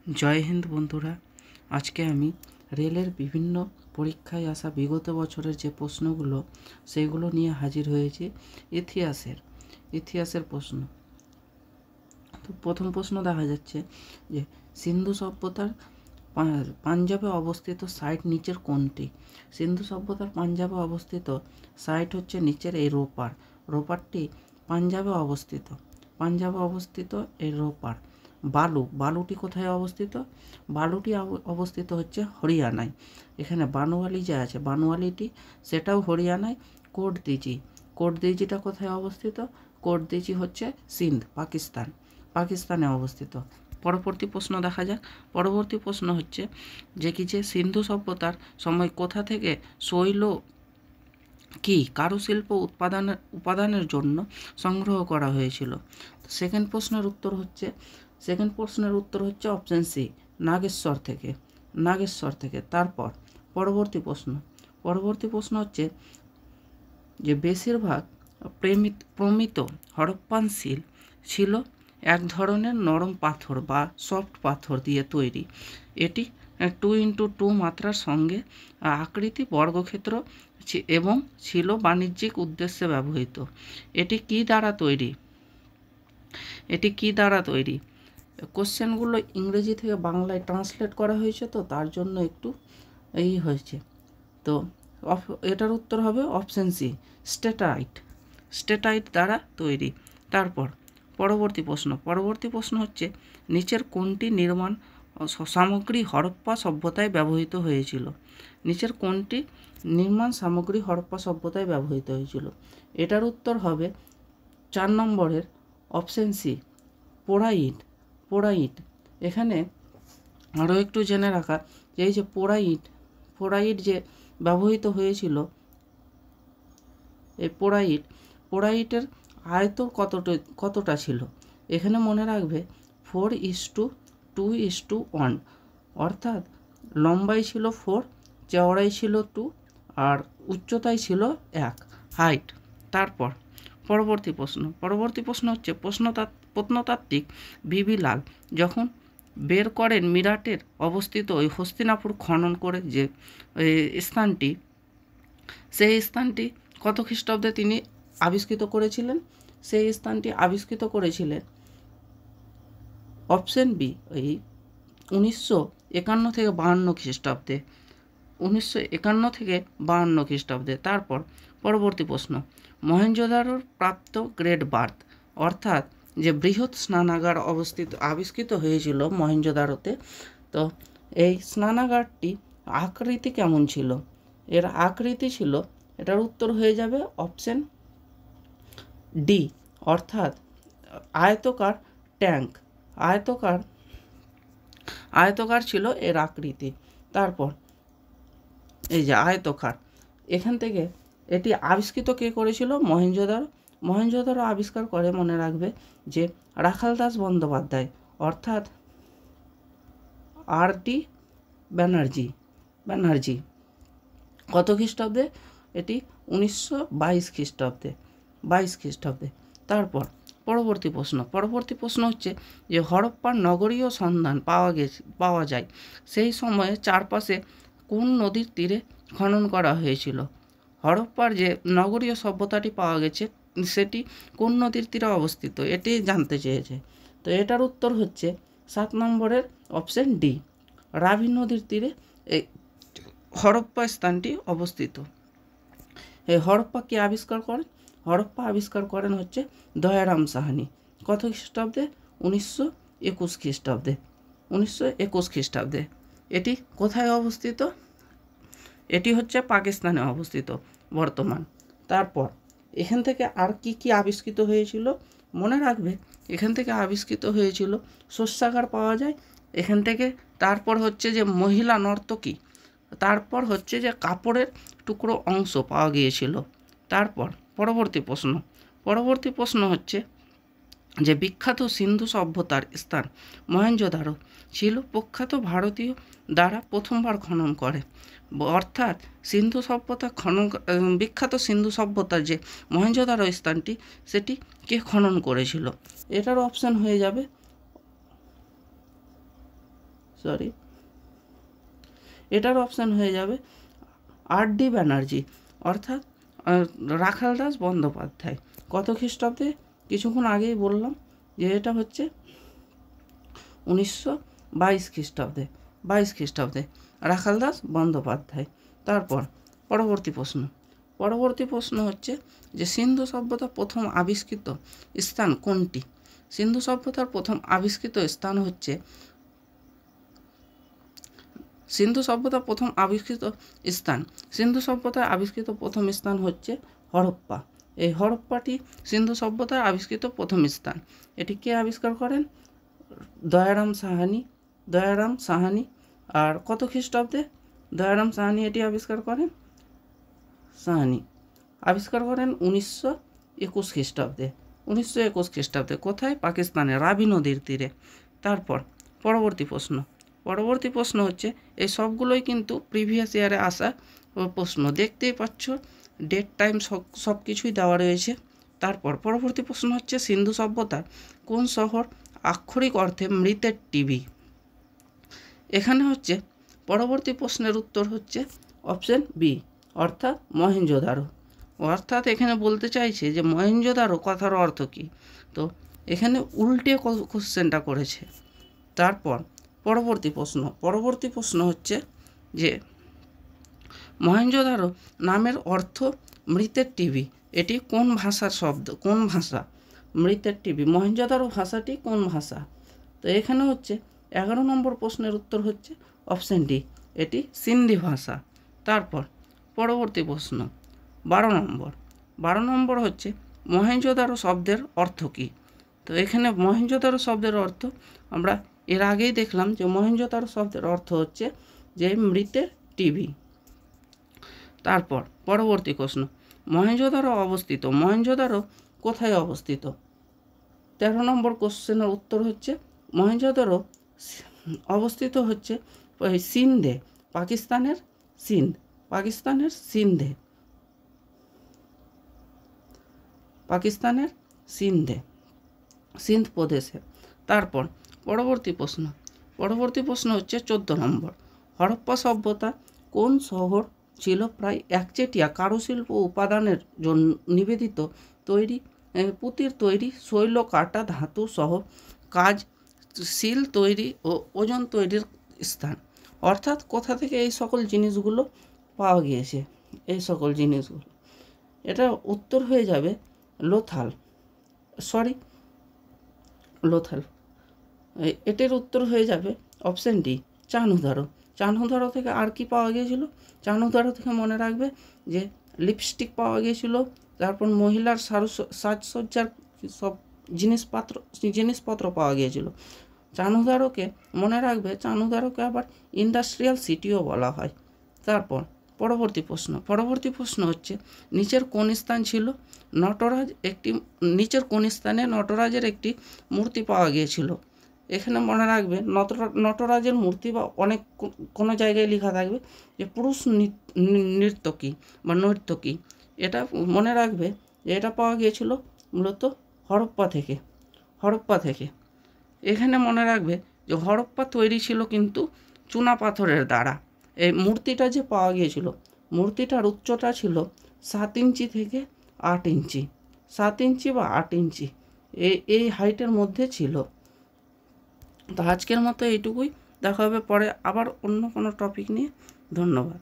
जय हिंद बंधुरा आज के आमी रेलेर विभिन्न परीक्षाय आसा विगत बछरेर जे प्रश्नगुलो सेगुलो निये हाजिर हयेछि। इतिहासेर प्रश्न। तो प्रथम प्रश्न देखा जाच्छे जे सिंधु सभ्यतार पांजाबे अवस्थित साइट नीचेर कोनटी। सिंधु सभ्यतार पांजाबे अवस्थित साइट हच्छे नीचेर ए रोपार। रोपारटी पांजाबे अवस्थित ए रोपार। बालू बालूटी कोथाय अवस्थित। बालूटी अवस्थित हच्छे हरियाणाय। एखाने बानुआली जे आछे बानुआलिटी सेटाओ हरियाणाय। कोटदिजीटा कोथाय अवस्थित। कोटदिजी हच्छे सिंध पाकिस्ताने अवस्थित। परवर्ती प्रश्न देखा जाक। परवर्ती प्रश्न हच्छे जे कि जे सिंधु सभ्यतार समय कोथा थेके शैल की कारुशिल्प उपादानेर जन्य संग्रह करा हयेछिलो। सेकेंड प्रश्नेर उत्तर हच्छे ऑप्शन सी नागेश्वर थेके। तारपर परवर्ती प्रश्न हच्छे जे बेशिरभाग प्रमित हड़प्पान शिल छिलो एक धरनेर नरम पाथर बा सफ्ट पाथर दिए तैरी। एटी 2x2 मात्रार संगे आकृति बर्गक्षेत्र एवं छिलो बाणिज्यिक उद्देश्ये व्यवहृत। एटी की द्वारा तैरी। कोश्चेनगुलो इंग्रेजी थेके बांगलाय ट्रांसलेट करा हयेछे तो तार जोन्नो एकटू एई हयेछे। तो एटार उत्तर हबे ऑप्शन सी स्टेटाइट द्वारा तैरी। तारपर परवर्ती प्रश्न हच्छे नीचेर कोनटी निर्माण सामग्री हड़प्पा सभ्यताय व्यवहृत हयेछिलो। नीचेर कोनटी निर्माण सामग्री हड़प्पा सभ्यताय व्यवहृत हयेछिलो। एटार उत्तर हबे 4 नम्बरेर ऑप्शन सी पोड़ाइट। एखाने आरो एकटू जेने राखा जे এই যে পোড়াইট যে ব্যবহৃত হয়েছিল এই পোড়াইটের আয়তন কতটা ছিল। এখানে মনে রাখবে 4:2:1 অর্থাৎ লম্বাই ছিল 4 চওড়াই ছিল 2 আর উচ্চতাই ছিল 1 হাইট। তারপর পরবর্তী প্রশ্ন হচ্ছে প্রত্নতাত্ত্বিক বিবি লাল যখন বের করেন মিরাটের অবস্থিত ওই হস্তিনাপুর খনন করে যে স্থানটি সেই স্থানটি কত খ্রিস্টাব্দে তিনি আবিষ্কৃত করেছিলেন। সেই স্থানটি আবিষ্কৃত করেছিলেন অপশন বি ওই 1951 থেকে 52 খ্রিস্টাব্দে। 1951 থেকে 52 খ্রিস্টাব্দে। তারপর পরবর্তী প্রশ্ন মহেঞ্জোদারোর প্রাপ্ত গ্রেট বার্থ অর্থাৎ যে বৃহৎ স্নানাগার আবিষ্কৃত হয়েছিল মহেঞ্জোদারোতে। তো এই স্নানাগারটি আকৃতি কেমন ছিল। এর আকৃতি ছিল এটার উত্তর হয়ে যাবে অপশন ডি অর্থাৎ আয়তকার ট্যাঙ্ক। আয়তকার ছিল এর আকৃতি। তারপর এই যে আয়তকার এখান থেকে এটি আবিষ্কৃত কে করেছিল মহেঞ্জোদারো আবিষ্কার করে মনে রাখবে যে রাখাল দাস বন্দ্যোপাধ্যায় অর্থাৎ আর.ডি. ব্যানার্জি। কত খ্রিস্টাব্দে এটি 1922 খ্রিস্টাব্দে। তারপর পরবর্তী প্রশ্ন হচ্ছে যে হরপ্পার নগরীয় সন্ধান পাওয়া যায় সেই সময়ে চারপাশে কোন নদীর তীরে খনন করা হয়েছিল। হরপ্পার যে নগরীয় সভ্যতাটি পাওয়া গেছে সেটি কোন নদীর তীরে অবস্থিত এটি জানতে চেয়েছে। তো এটার উত্তর হচ্ছে 7 নম্বরের অপশন ডি রাভি নদীর তীরে এই হরপ্পা স্থানটি অবস্থিত। এই হরপ্পা কে আবিষ্কার করেন। হরপ্পা আবিষ্কার করেন হচ্ছে দয়ারাম সাহানি। কত খ্রিস্টাব্দে 1921 খ্রিস্টাব্দে। এটি কোথায় অবস্থিত। এটি হচ্ছে পাকিস্তানে অবস্থিত বর্তমান। তারপর এখান থেকে আর কি আবিষ্কৃত হয়েছিল মনে রাখবে। এখান থেকে আবিষ্কৃত হয়েছিল শস্যাগার পাওয়া যায় এখান থেকে। তারপর হচ্ছে যে মহিলা নর্তকী। তারপর হচ্ছে যে কাপড়ের টুকরো অংশ পাওয়া গিয়েছিল। তারপর পরবর্তী প্রশ্ন হচ্ছে যে বিখ্যাত সিন্ধু সভ্যতার স্থান মহেঞ্জোদারো ছিল প্রখ্যাত ভারতীয় দ্বারা প্রথমবার খনন করে। অর্থাৎ সিন্ধু সভ্যতা বিখ্যাত সিন্ধু সভ্যতার যে মহেঞ্জোদারো স্থানটি সেটি কে খনন করেছিল। এটার অপশান হয়ে যাবে সরি, এটার অপশান হয়ে যাবে আর.ডি. ব্যানার্জি, অর্থাৎ রাখাল দাস বন্দ্যোপাধ্যায়। কত খ্রিস্টাব্দে? কিছুক্ষণ আগেই বললাম যে এটা হচ্ছে 1922 খ্রিস্টাব্দে, 22 খ্রিস্টাব্দে রাখাল দাস বন্দ্যোপাধ্যায়। তারপর পরবর্তী প্রশ্ন হচ্ছে যে সিন্ধু সভ্যতা প্রথম আবিষ্কৃত স্থান কোনটি? সিন্ধু সভ্যতার প্রথম আবিষ্কৃত স্থান হচ্ছে সিন্ধু সভ্যতার প্রথম আবিষ্কৃত প্রথম স্থান হচ্ছে হরপ্পা। এই হরপ্পাটি সিন্ধু সভ্যতার আবিষ্কৃত প্রথম স্থান। এটি কে আবিষ্কার করেন? দয়ারাম সাহানি। আর কত খ্রিস্টাব্দে দয়ারাম সাহানি এটি আবিষ্কার করেন? 1921 খ্রিস্টাব্দে। 1921 খ্রিস্টাব্দে কোথায়? পাকিস্তানে, রাবি নদীর তীরে। তারপর পরবর্তী প্রশ্ন হচ্ছে, এই সবগুলোই কিন্তু প্রিভিয়াস ইয়ারে আসা প্রশ্ন, দেখতেই পাচ্ছ ডেট টাইম সব কিছুই দেওয়া রয়েছে। তারপর পরবর্তী প্রশ্ন হচ্ছে, সিন্ধু সভ্যতার কোন শহর আক্ষরিক অর্থে মৃতের টিভি? এখানে হচ্ছে পরবর্তী প্রশ্নের উত্তর হচ্ছে অপশন বি, অর্থাৎ মহেঞ্জোদারো। অর্থাৎ এখানে বলতে চাইছে যে মহেঞ্জোদারো কথার অর্থ কী, তো এখানে উল্টে কোশ্চেনটা করেছে। তারপর পরবর্তী প্রশ্ন হচ্ছে যে মহেঞ্জোদারো নামের অর্থ মৃতের টিভি, এটি কোন ভাষার শব্দ? কোন ভাষা? মৃতের টিভি, মহেঞ্জোদারো ভাষাটি কোন ভাষা? তো এখানে হচ্ছে 11 নম্বর প্রশ্নের উত্তর হচ্ছে অপশন ডি, এটি সিন্ধি ভাষা। তারপর পরবর্তী প্রশ্ন 12 নম্বর হচ্ছে মহেঞ্জোদারো শব্দের অর্থ কী? তো এখানে মহেঞ্জোদারো শব্দের অর্থ আমরা এর আগেই দেখলাম যে মহেঞ্জোদারো শব্দের অর্থ হচ্ছে যে মৃতের টিভি। তারপর পরবর্তী প্রশ্ন, মহেঞ্জোদারো কোথায় অবস্থিত? 13 নম্বর কোশ্চেনের উত্তর হচ্ছে মহেঞ্জোদারো অবস্থিত হচ্ছে সিন্ধে, পাকিস্তানের সিন্ধ প্রদেশে। তারপর পরবর্তী প্রশ্ন হচ্ছে 14 নম্বর, হরপ্পা সভ্যতা কোন শহর ছিল প্রায় একচেটিয়া কারুশিল্প উপাদানের জন্য নিবেদিত পুঁতির তৈরি, শৈল কাটা ধাতু সহ কাজ, শিল তৈরি ও ওজন তৈরির স্থান? অর্থাৎ কোথা থেকে এই সকল জিনিসগুলো পাওয়া গিয়েছে? এটা উত্তর হয়ে যাবে লোথাল। এটির উত্তর হয়ে যাবে অপশন ডি, চানহুদারো থেকে আর কি পাওয়া গিয়েছিল? চানহুদারো থেকে মনে রাখবে যে লিপস্টিক পাওয়া গিয়েছিল, তারপর মহিলার সাজসজ্জার সব জিনিসপত্র পাওয়া গিয়েছিল। চানহুদারোকে মনে রাখবে, চানহুদারোকে আবার ইন্ডাস্ট্রিয়াল সিটিও বলা হয়। তারপর পরবর্তী প্রশ্ন হচ্ছে নিচের কোন স্থানে নটরাজের একটি মূর্তি পাওয়া গিয়েছিল? এখানে মনে রাখবে নটরাজের মূর্তি বা কোনো জায়গায় লেখা থাকবে যে পুরুষ নর্তকী, এটা মনে রাখবে যে এটা পাওয়া গিয়েছিল মূলত হরপ্পা থেকে। এখানে মনে রাখবে যে হরপ্পা তৈরি ছিল কিন্তু চুনা পাথরের দ্বারা। এই মূর্তিটা যে পাওয়া গিয়েছিল, মূর্তিটার উচ্চতা ছিল 7 ইঞ্চি থেকে 8 ইঞ্চি, 7 ইঞ্চি বা 8 ইঞ্চি এই হাইটের মধ্যে ছিল। তো আজকের মতো এইটুকুই, দেখা হবে পরে আবার অন্য কোনো টপিক নিয়ে। ধন্যবাদ।